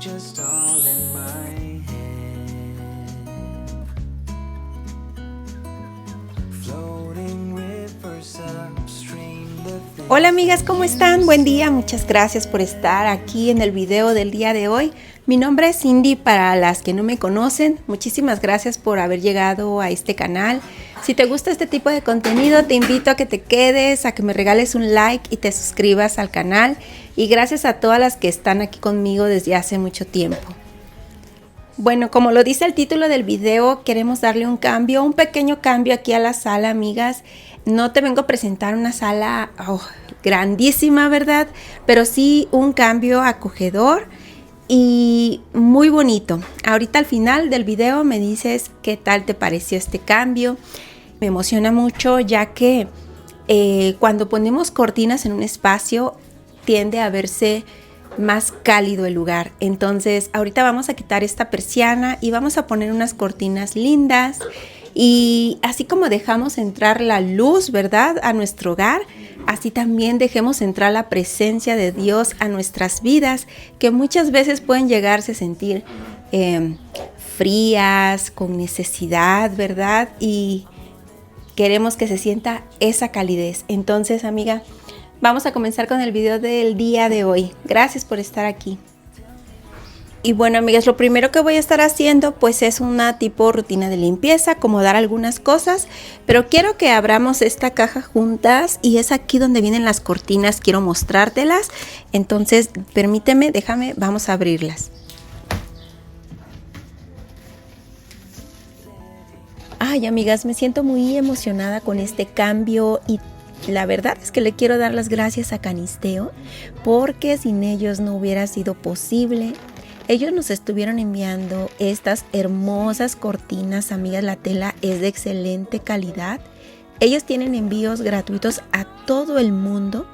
just all in my head. Floating rivers upstream, Hola amigas, ¿cómo están? Buen día, muchas gracias por estar aquí en el video del día de hoy. Mi nombre es Cindy, para las que no me conocen, muchísimas gracias por haber llegado a este canal. Si te gusta este tipo de contenido, te invito a que te quedes, a que me regales un like y te suscribas al canal. Y gracias a todas las que están aquí conmigo desde hace mucho tiempo. Bueno, como lo dice el título del video, queremos darle un cambio, un pequeño cambio aquí a la sala, amigas. No te vengo a presentar una sala grandísima, ¿verdad? Pero sí un cambio acogedor y muy bonito. Ahorita al final del video me dices qué tal te pareció este cambio. Me emociona mucho ya que cuando ponemos cortinas en un espacio tiende a verse más cálido el lugar. Entonces ahorita vamos a quitar esta persiana y vamos a poner unas cortinas lindas, y así como dejamos entrar la luz, ¿verdad?, a nuestro hogar, así también dejemos entrar la presencia de Dios a nuestras vidas, que muchas veces pueden llegarse a sentir frías, con necesidad, ¿verdad? Y queremos que se sienta esa calidez. Entonces, amiga, vamos a comenzar con el video del día de hoy. Gracias por estar aquí. Y bueno, amigas, lo primero que voy a estar haciendo pues es una tipo rutina de limpieza, acomodar algunas cosas, pero quiero que abramos esta caja juntas y es aquí donde vienen las cortinas, quiero mostrártelas. Entonces, permíteme, déjame, vamos a abrirlas. Ay, amigas, me siento muy emocionada con este cambio y la verdad es que le quiero dar las gracias a Canisteo, porque sin ellos no hubiera sido posible. Ellos nos estuvieron enviando estas hermosas cortinas, amigas. La tela es de excelente calidad. Ellos tienen envíos gratuitos a todo el mundo.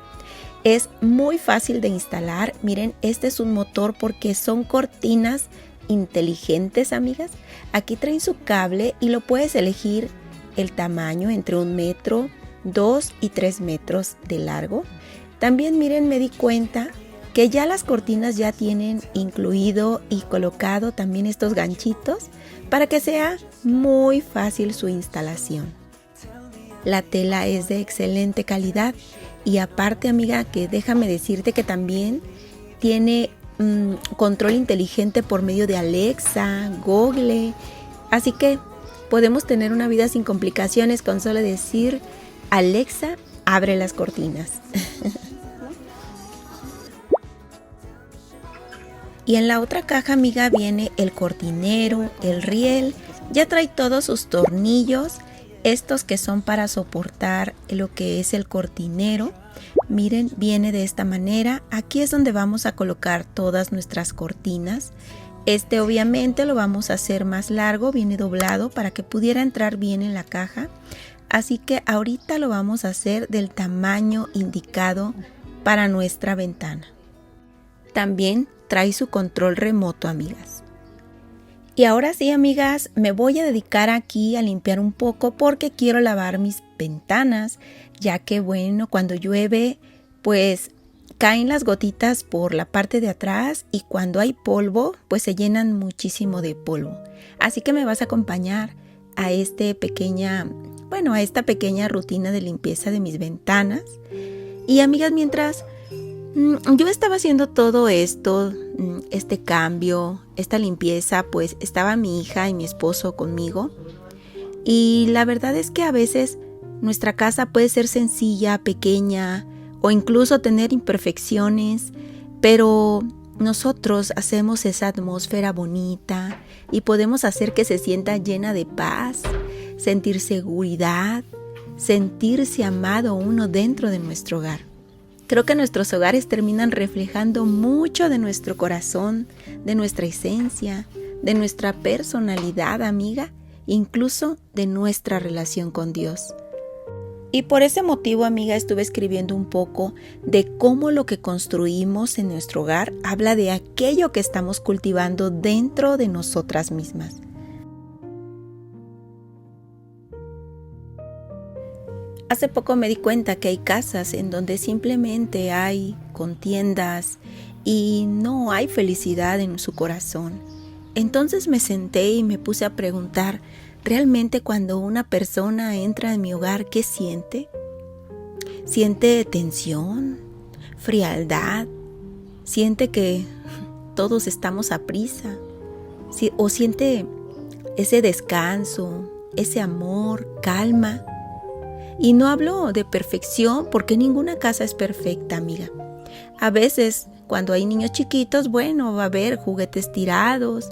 Es muy fácil de instalar. Miren, este es un motor porque son cortinas inteligentes, amigas. Aquí traen su cable y lo puedes elegir el tamaño entre 1 metro, 2 y 3 metros de largo. También, miren, me di cuenta que ya las cortinas ya tienen incluido y colocado también estos ganchitos para que sea muy fácil su instalación. La tela es de excelente calidad y aparte, amiga, que déjame decirte que también tiene control inteligente por medio de Alexa, Google, así que podemos tener una vida sin complicaciones con solo decir: Alexa, abre las cortinas. Y en la otra caja, amiga, viene el cortinero, el riel. Ya trae todos sus tornillos, estos que son para soportar lo que es el cortinero. Miren, viene de esta manera. Aquí es donde vamos a colocar todas nuestras cortinas. Este obviamente lo vamos a hacer más largo, viene doblado para que pudiera entrar bien en la caja. Así que ahorita lo vamos a hacer del tamaño indicado para nuestra ventana. También trae su control remoto, amigas. Y ahora sí, amigas, me voy a dedicar aquí a limpiar un poco porque quiero lavar mis ventanas, ya que bueno, cuando llueve pues caen las gotitas por la parte de atrás y cuando hay polvo pues se llenan muchísimo de polvo. Así que me vas a acompañar a esta pequeña rutina de limpieza de mis ventanas. Y amigas, mientras yo estaba haciendo todo esto, este cambio, esta limpieza, pues estaba mi hija y mi esposo conmigo. Y la verdad es que a veces nuestra casa puede ser sencilla, pequeña o incluso tener imperfecciones, pero nosotros hacemos esa atmósfera bonita y podemos hacer que se sienta llena de paz, sentir seguridad, sentirse amado uno dentro de nuestro hogar. Creo que nuestros hogares terminan reflejando mucho de nuestro corazón, de nuestra esencia, de nuestra personalidad, amiga, incluso de nuestra relación con Dios. Y por ese motivo, amiga, estuve escribiendo un poco de cómo lo que construimos en nuestro hogar habla de aquello que estamos cultivando dentro de nosotras mismas. Hace poco me di cuenta que hay casas en donde simplemente hay contiendas y no hay felicidad en su corazón. Entonces me senté y me puse a preguntar, ¿realmente cuando una persona entra en mi hogar, qué siente? ¿Siente tensión, frialdad? ¿Siente que todos estamos a prisa? ¿O siente ese descanso, ese amor, calma? Y no hablo de perfección porque ninguna casa es perfecta, amiga. A veces, cuando hay niños chiquitos, bueno, va a haber juguetes tirados,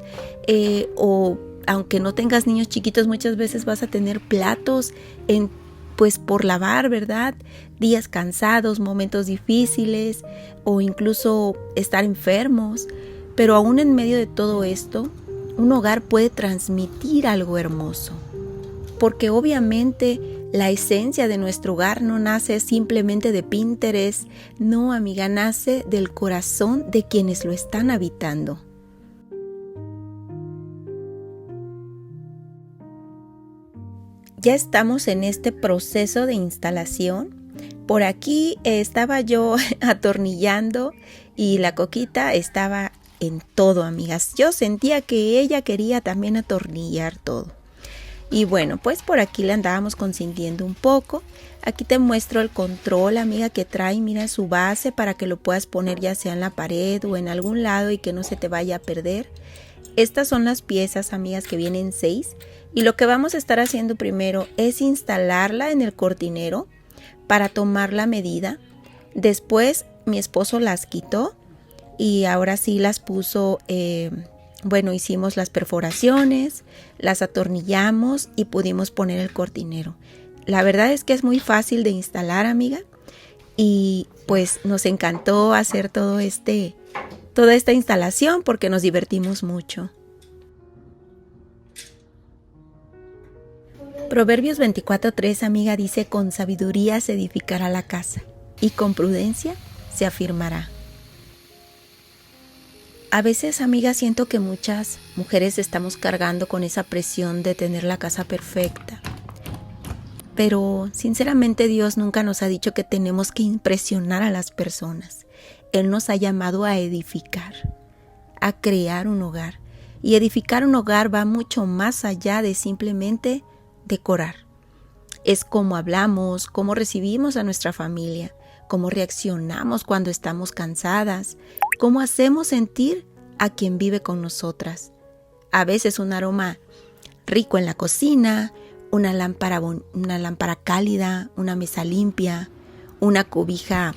o aunque no tengas niños chiquitos, muchas veces vas a tener platos pues por lavar, ¿verdad? Días cansados, momentos difíciles, o incluso estar enfermos. Pero aún en medio de todo esto, un hogar puede transmitir algo hermoso. Porque obviamente la esencia de nuestro hogar no nace simplemente de Pinterest, no, amiga, nace del corazón de quienes lo están habitando. Ya estamos en este proceso de instalación. Por aquí estaba yo atornillando y la Coquita estaba en todo, amigas. Yo sentía que ella quería también atornillar todo. Y bueno, pues por aquí le andábamos consintiendo un poco. Aquí te muestro el control, amiga, que trae, mira, su base para que lo puedas poner ya sea en la pared o en algún lado y que no se te vaya a perder. Estas son las piezas, amigas, que vienen 6. Y lo que vamos a estar haciendo primero es instalarla en el cortinero para tomar la medida. Después mi esposo las quitó y ahora sí las puso. Bueno, hicimos las perforaciones, las atornillamos y pudimos poner el cortinero. La verdad es que es muy fácil de instalar, amiga, y pues nos encantó hacer toda esta instalación porque nos divertimos mucho. Proverbios 24:3, amiga, dice: con sabiduría se edificará la casa y con prudencia se afirmará. A veces, amiga, siento que muchas mujeres estamos cargando con esa presión de tener la casa perfecta. Pero, sinceramente, Dios nunca nos ha dicho que tenemos que impresionar a las personas. Él nos ha llamado a edificar, a crear un hogar. Y edificar un hogar va mucho más allá de simplemente decorar. Es cómo hablamos, cómo recibimos a nuestra familia, cómo reaccionamos cuando estamos cansadas, cómo hacemos sentir a quien vive con nosotras. A veces un aroma rico en la cocina, una lámpara cálida, una mesa limpia, una cobija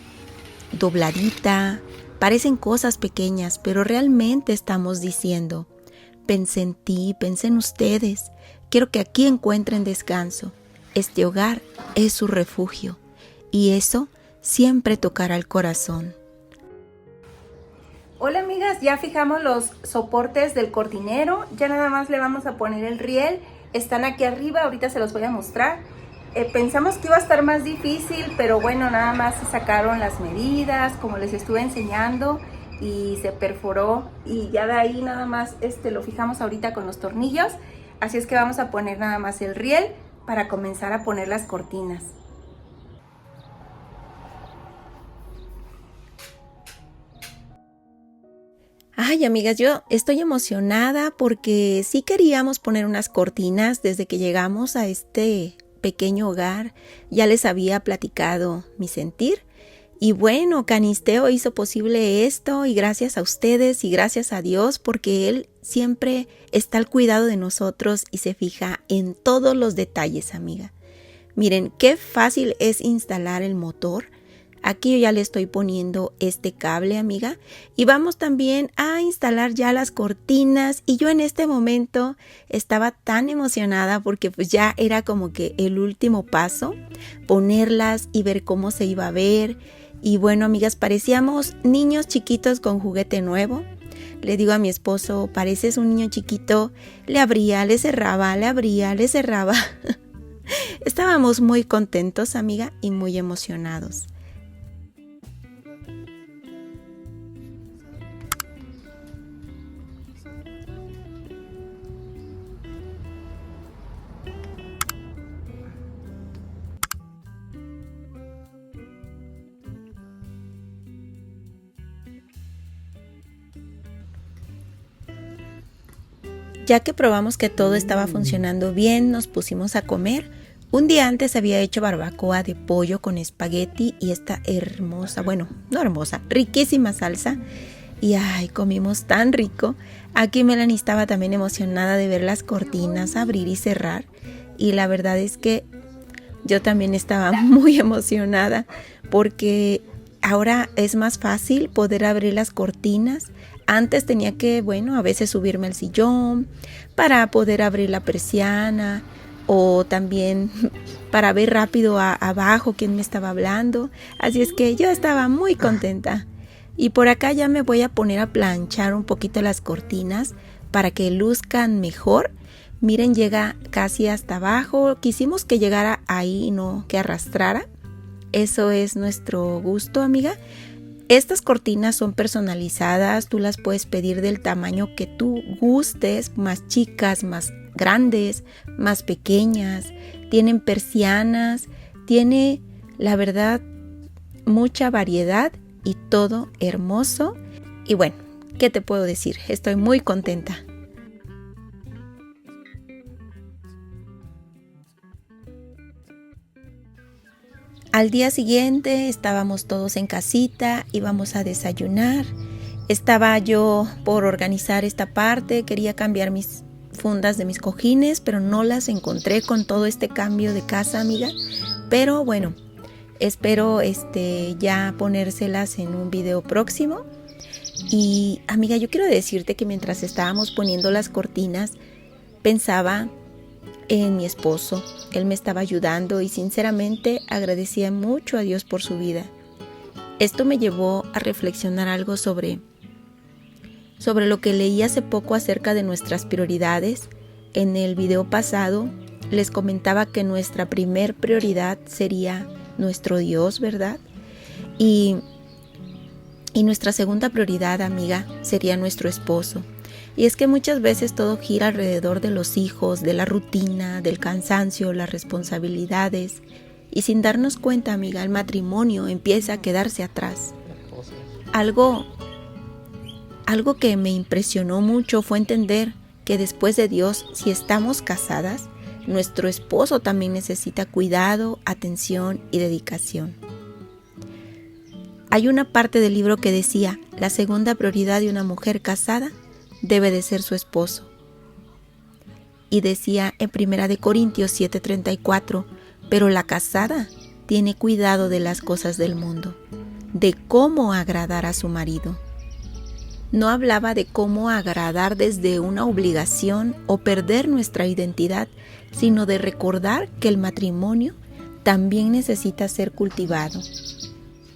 dobladita, parecen cosas pequeñas, pero realmente estamos diciendo: pensé en ti, pensé en ustedes, quiero que aquí encuentren descanso. Este hogar es su refugio y eso siempre tocará el corazón. Hola, amigas, ya fijamos los soportes del cortinero, ya nada más le vamos a poner el riel. Están aquí arriba, ahorita se los voy a mostrar. Pensamos que iba a estar más difícil, pero bueno, nada más se sacaron las medidas, como les estuve enseñando, y se perforó, y ya de ahí nada más lo fijamos ahorita con los tornillos. Así es que vamos a poner nada más el riel para comenzar a poner las cortinas. Ay, amigas, yo estoy emocionada porque sí queríamos poner unas cortinas desde que llegamos a este pequeño hogar. Ya les había platicado mi sentir. Y bueno, Canisteo hizo posible esto, y gracias a ustedes y gracias a Dios, porque Él siempre está al cuidado de nosotros y se fija en todos los detalles, amiga. Miren, qué fácil es instalar el motor. Aquí yo ya le estoy poniendo este cable, amiga, y vamos también a instalar ya las cortinas. Y yo en este momento estaba tan emocionada porque pues ya era como que el último paso, ponerlas y ver cómo se iba a ver. Y bueno, amigas, parecíamos niños chiquitos con juguete nuevo. Le digo a mi esposo: pareces un niño chiquito. Le abría, le cerraba, le abría, le cerraba. Estábamos muy contentos, amiga, y muy emocionados. Ya que probamos que todo estaba funcionando bien, nos pusimos a comer. Un día antes había hecho barbacoa de pollo con espagueti y esta hermosa, bueno, no hermosa, riquísima salsa. Y ay, comimos tan rico. Aquí Melanie estaba también emocionada de ver las cortinas abrir y cerrar. Y la verdad es que yo también estaba muy emocionada porque ahora es más fácil poder abrir las cortinas. Antes tenía que, a veces subirme al sillón para poder abrir la persiana o también para ver rápido abajo quién me estaba hablando. Así es que yo estaba muy contenta. Y por acá ya me voy a poner a planchar un poquito las cortinas para que luzcan mejor. Miren, llega casi hasta abajo. Quisimos que llegara ahí, no que arrastrara. Eso es nuestro gusto, amiga. Estas cortinas son personalizadas. Tú las puedes pedir del tamaño que tú gustes. Más chicas, más grandes, más pequeñas. Tienen persianas. Tiene, la verdad, mucha variedad y todo hermoso. Y bueno, ¿qué te puedo decir? Estoy muy contenta. Al día siguiente estábamos todos en casita, íbamos a desayunar. Estaba yo por organizar esta parte, quería cambiar mis fundas de mis cojines, pero no las encontré con todo este cambio de casa, amiga. Pero bueno, espero ya ponérselas en un video próximo. Y amiga, yo quiero decirte que mientras estábamos poniendo las cortinas, pensaba en mi esposo. Él me estaba ayudando y sinceramente agradecía mucho a Dios por su vida. Esto me llevó a reflexionar algo sobre lo que leí hace poco acerca de nuestras prioridades. En el video pasado les comentaba que nuestra primer prioridad sería nuestro Dios, ¿verdad? Y nuestra segunda prioridad, amiga, sería nuestro esposo. Y es que muchas veces todo gira alrededor de los hijos, de la rutina, del cansancio, las responsabilidades. Y sin darnos cuenta, amiga, el matrimonio empieza a quedarse atrás. Algo que me impresionó mucho fue entender que después de Dios, si estamos casadas, nuestro esposo también necesita cuidado, atención y dedicación. Hay una parte del libro que decía, la segunda prioridad de una mujer casada debe de ser su esposo. Y decía en 1 Corintios 7:34, pero la casada tiene cuidado de las cosas del mundo, de cómo agradar a su marido. No hablaba de cómo agradar desde una obligación o perder nuestra identidad, sino de recordar que el matrimonio también necesita ser cultivado.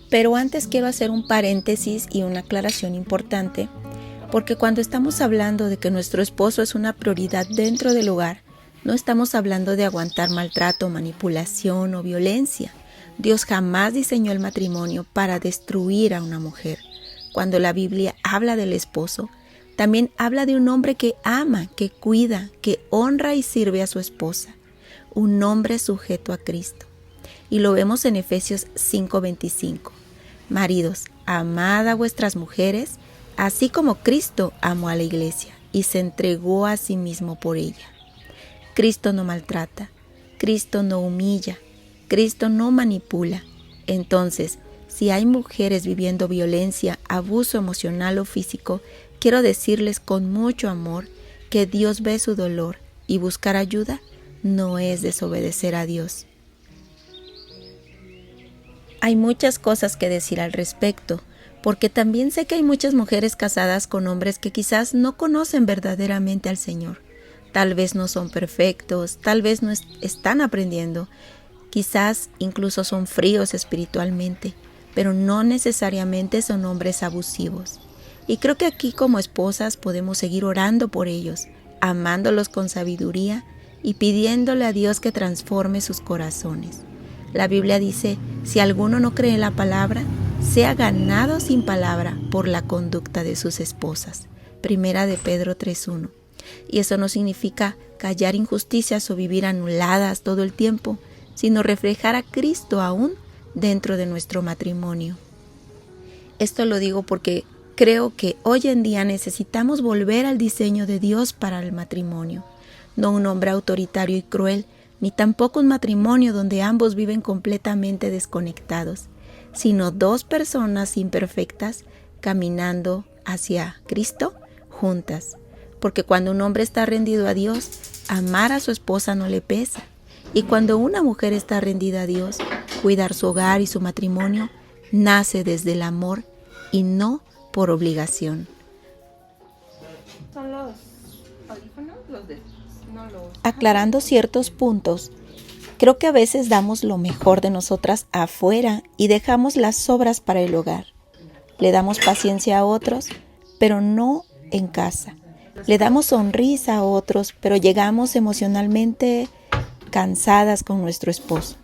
Pero antes quiero hacer un paréntesis y una aclaración importante, porque cuando estamos hablando de que nuestro esposo es una prioridad dentro del hogar, no estamos hablando de aguantar maltrato, manipulación o violencia. Dios jamás diseñó el matrimonio para destruir a una mujer. Cuando la Biblia habla del esposo, también habla de un hombre que ama, que cuida, que honra y sirve a su esposa. Un hombre sujeto a Cristo. Y lo vemos en Efesios 5:25. Maridos, amad a vuestras mujeres, así como Cristo amó a la iglesia y se entregó a sí mismo por ella. Cristo no maltrata, Cristo no humilla, Cristo no manipula. Entonces, si hay mujeres viviendo violencia, abuso emocional o físico, quiero decirles con mucho amor que Dios ve su dolor y buscar ayuda no es desobedecer a Dios. Hay muchas cosas que decir al respecto, porque también sé que hay muchas mujeres casadas con hombres que quizás no conocen verdaderamente al Señor. Tal vez no son perfectos, tal vez no están aprendiendo, quizás incluso son fríos espiritualmente, pero no necesariamente son hombres abusivos. Y creo que aquí como esposas podemos seguir orando por ellos, amándolos con sabiduría y pidiéndole a Dios que transforme sus corazones. La Biblia dice, si alguno no cree en la palabra, sea ganado sin palabra por la conducta de sus esposas. 1 de Pedro 3:1. Y eso no significa callar injusticias o vivir anuladas todo el tiempo, sino reflejar a Cristo aún dentro de nuestro matrimonio. Esto lo digo porque Creo que hoy en día necesitamos volver al diseño de Dios para el matrimonio, no un hombre autoritario y cruel, ni tampoco un matrimonio donde ambos viven completamente desconectados, sino dos personas imperfectas caminando hacia Cristo juntas. Porque cuando un hombre está rendido a Dios, amar a su esposa no le pesa. Y cuando una mujer está rendida a Dios, cuidar su hogar y su matrimonio nace desde el amor y no por obligación. ¿Son los audífonos? Aclarando ciertos puntos, creo que a veces damos lo mejor de nosotras afuera y dejamos las sobras para el hogar. Le damos paciencia a otros, pero no en casa. Le damos sonrisa a otros, pero llegamos emocionalmente cansadas con nuestro esposo.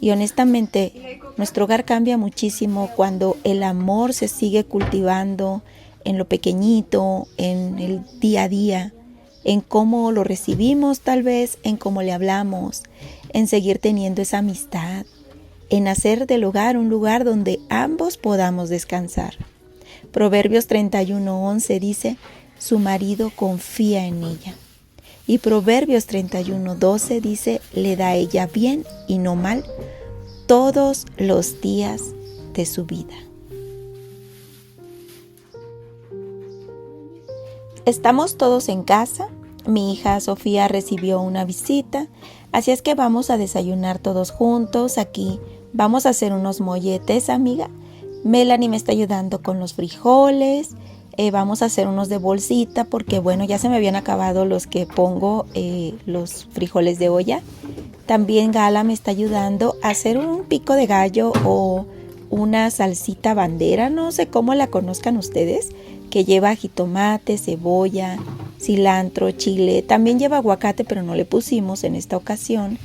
Y honestamente, nuestro hogar cambia muchísimo cuando el amor se sigue cultivando en lo pequeñito, en el día a día, en cómo lo recibimos tal vez, en cómo le hablamos, en seguir teniendo esa amistad, en hacer del hogar un lugar donde ambos podamos descansar. Proverbios 31:11 dice, su marido confía en ella. Y Proverbios 31:12 dice, le da a ella bien y no mal todos los días de su vida. Estamos todos en casa. Mi hija Sofía recibió una visita, así es que vamos a desayunar todos juntos. Aquí vamos a hacer unos molletes, amiga. Melanie me está ayudando con los frijoles. Vamos a hacer unos de bolsita porque bueno, ya se me habían acabado los que pongo, los frijoles de olla. También Gala me está ayudando a hacer un pico de gallo o una salsita bandera, no sé cómo la conozcan ustedes, que lleva jitomate, cebolla, cilantro, chile. También lleva aguacate, pero no le pusimos en esta ocasión.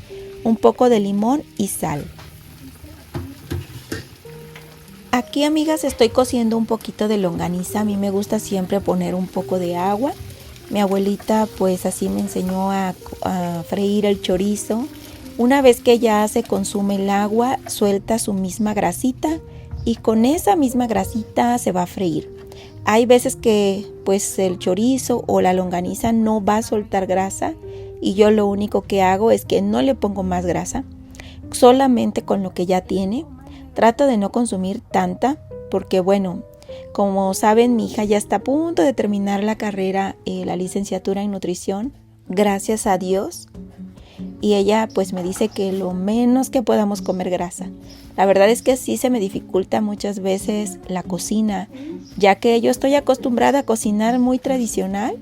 Un poco de limón y sal. Aquí, amigas, estoy cociendo un poquito de longaniza. A mí me gusta siempre poner un poco de agua. Mi abuelita pues así me enseñó a freír el chorizo. Una vez que ya se consume el agua, suelta su misma grasita y con esa misma grasita se va a freír. Hay veces que pues el chorizo o la longaniza no va a soltar grasa y yo lo único que hago es que no le pongo más grasa, solamente con lo que ya tiene. Trato de no consumir tanta porque bueno, como saben, mi hija ya está a punto de terminar la carrera, la licenciatura en nutrición, gracias a Dios. Y ella pues me dice que lo menos que podamos comer grasa. La verdad es que sí se me dificulta muchas veces la cocina, ya que yo estoy acostumbrada a cocinar muy tradicional.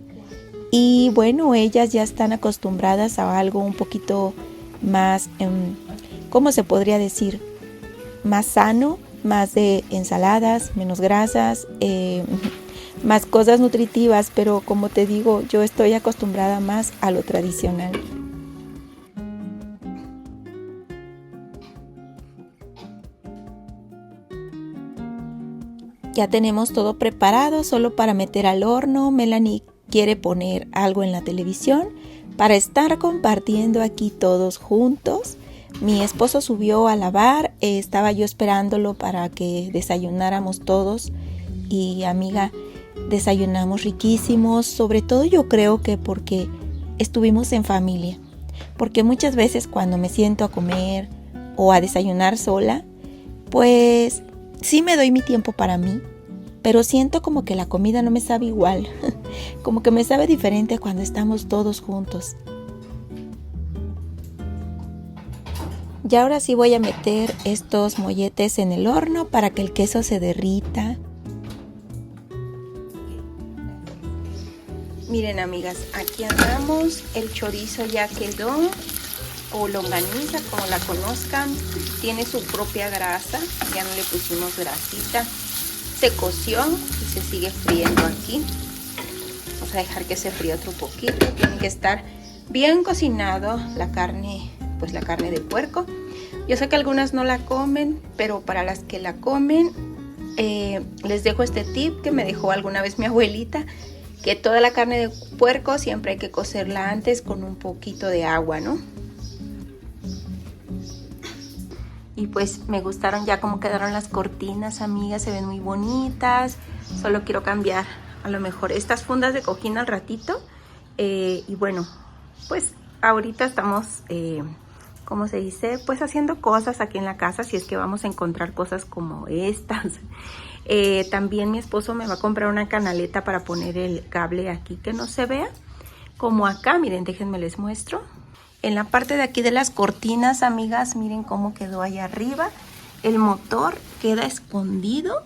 Y bueno, ellas ya están acostumbradas a algo un poquito más, ¿cómo se podría decir? Más sano, más de ensaladas, menos grasas, más cosas nutritivas, pero como te digo, yo estoy acostumbrada más a lo tradicional. Ya tenemos todo preparado, solo para meter al horno. Melanie quiere poner algo en la televisión para estar compartiendo aquí todos juntos. Mi esposo subió a lavar, estaba yo esperándolo para que desayunáramos todos y amiga, desayunamos riquísimos, sobre todo yo creo que porque estuvimos en familia, porque muchas veces cuando me siento a comer o a desayunar sola, pues sí me doy mi tiempo para mí, pero siento como que la comida no me sabe igual, como que me sabe diferente cuando estamos todos juntos. Y ahora sí voy a meter estos molletes en el horno para que el queso se derrita. Miren, amigas, aquí andamos, el chorizo ya quedó, o longaniza, como la conozcan, tiene su propia grasa, ya no le pusimos grasita, se coció y se sigue friendo aquí. Vamos a dejar que se fríe otro poquito, tiene que estar bien cocinado la carne, pues la carne de puerco. Yo sé que algunas no la comen, pero para las que la comen, les dejo este tip que me dejó alguna vez mi abuelita, que toda la carne de puerco siempre hay que cocerla antes con un poquito de agua, ¿no? Y pues me gustaron ya cómo quedaron las cortinas, amigas, se ven muy bonitas. Solo quiero cambiar a lo mejor estas fundas de cojín al ratito. Y bueno, pues ahorita estamos, ¿cómo se dice? Pues haciendo cosas aquí en la casa, si es que vamos a encontrar cosas como estas. También mi esposo me va a comprar una canaleta para poner el cable aquí que no se vea. Como acá, miren, déjenme les muestro. En la parte de aquí de las cortinas, amigas, miren cómo quedó allá arriba. El motor queda escondido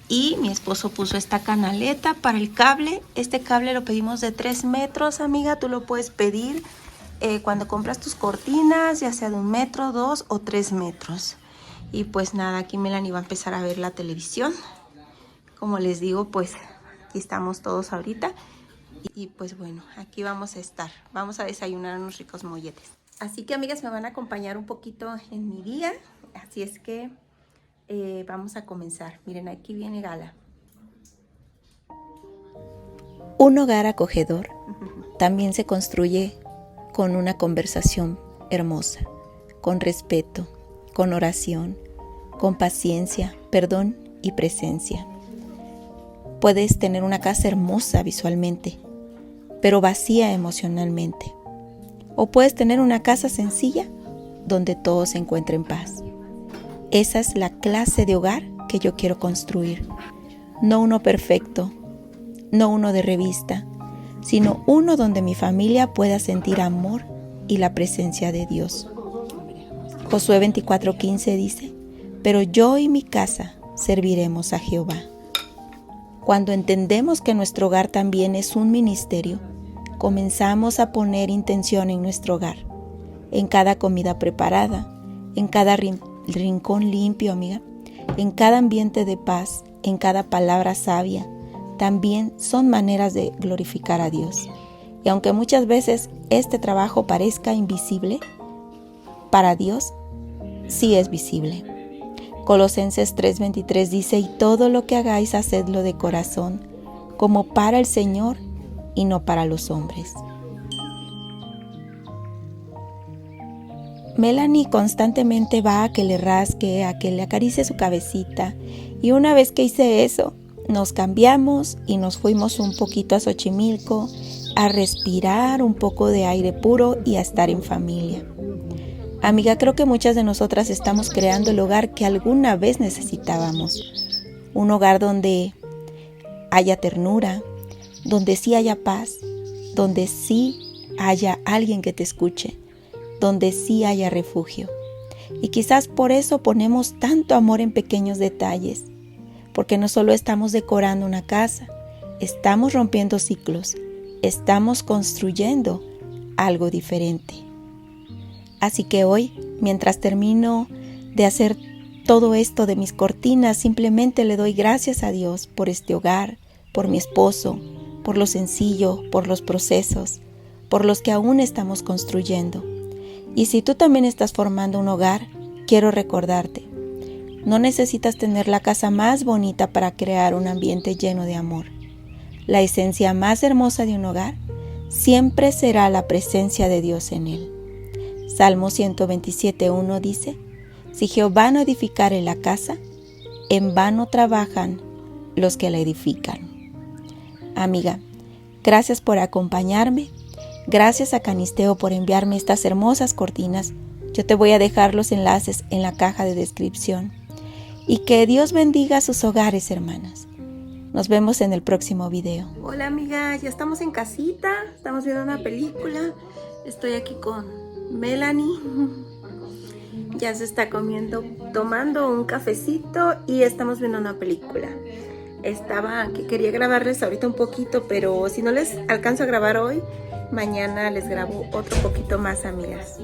y mi esposo puso esta canaleta para el cable. Este cable lo pedimos de 3 metros, amiga. Tú lo puedes pedir cuando compras tus cortinas, ya sea de 1 metro, 2 o 3 metros. Y pues nada, aquí Melanie va a empezar a ver la televisión. Como les digo, pues aquí estamos todos ahorita. Y pues bueno, aquí vamos a estar. Vamos a desayunar unos ricos molletes. Así que, amigas, me van a acompañar un poquito en mi día. Así es que vamos a comenzar. Miren, aquí viene Gala. Un hogar acogedor también se construye con una conversación hermosa, con respeto, con oración, con paciencia, perdón y presencia. Puedes tener una casa hermosa visualmente, pero vacía emocionalmente. O puedes tener una casa sencilla donde todo se encuentre en paz. Esa es la clase de hogar que yo quiero construir. No uno perfecto, no uno de revista, sino uno donde mi familia pueda sentir amor y la presencia de Dios. Josué 24:15 dice: pero yo y mi casa serviremos a Jehová. Cuando entendemos que nuestro hogar también es un ministerio, comenzamos a poner intención en nuestro hogar, en cada comida preparada, en cada rincón limpio, amiga, en cada ambiente de paz, en cada palabra sabia. También son maneras de glorificar a Dios. Y aunque muchas veces este trabajo parezca invisible, para Dios sí es visible. Colosenses 3:23 dice: y todo lo que hagáis, hacedlo de corazón, como para el Señor y no para los hombres. Melanie constantemente va a que le rasque, a que le acaricie su cabecita, y una vez que hice eso, nos cambiamos y nos fuimos un poquito a Xochimilco a respirar un poco de aire puro y a estar en familia. Amiga, creo que muchas de nosotras estamos creando el hogar que alguna vez necesitábamos. Un hogar donde haya ternura, donde sí haya paz, donde sí haya alguien que te escuche, donde sí haya refugio. Y quizás por eso ponemos tanto amor en pequeños detalles, porque no solo estamos decorando una casa, estamos rompiendo ciclos, estamos construyendo algo diferente. Así que hoy, mientras termino de hacer todo esto de mis cortinas, simplemente le doy gracias a Dios por este hogar, por mi esposo, por lo sencillo, por los procesos, por los que aún estamos construyendo. Y si tú también estás formando un hogar, quiero recordarte, no necesitas tener la casa más bonita para crear un ambiente lleno de amor. La esencia más hermosa de un hogar siempre será la presencia de Dios en él. Salmo 127:1 dice: si Jehová no edificare la casa, en vano trabajan los que la edifican. Amiga, gracias por acompañarme. Gracias a Canisteo por enviarme estas hermosas cortinas. Yo te voy a dejar los enlaces en la caja de descripción. Y que Dios bendiga sus hogares, hermanas. Nos vemos en el próximo video. Hola, amiga, ya estamos en casita. Estamos viendo una película. Estoy aquí con Melanie. Ya se está tomando un cafecito y estamos viendo una película. Quería grabarles ahorita un poquito, pero si no les alcanzo a grabar hoy, mañana les grabo otro poquito más, amigas.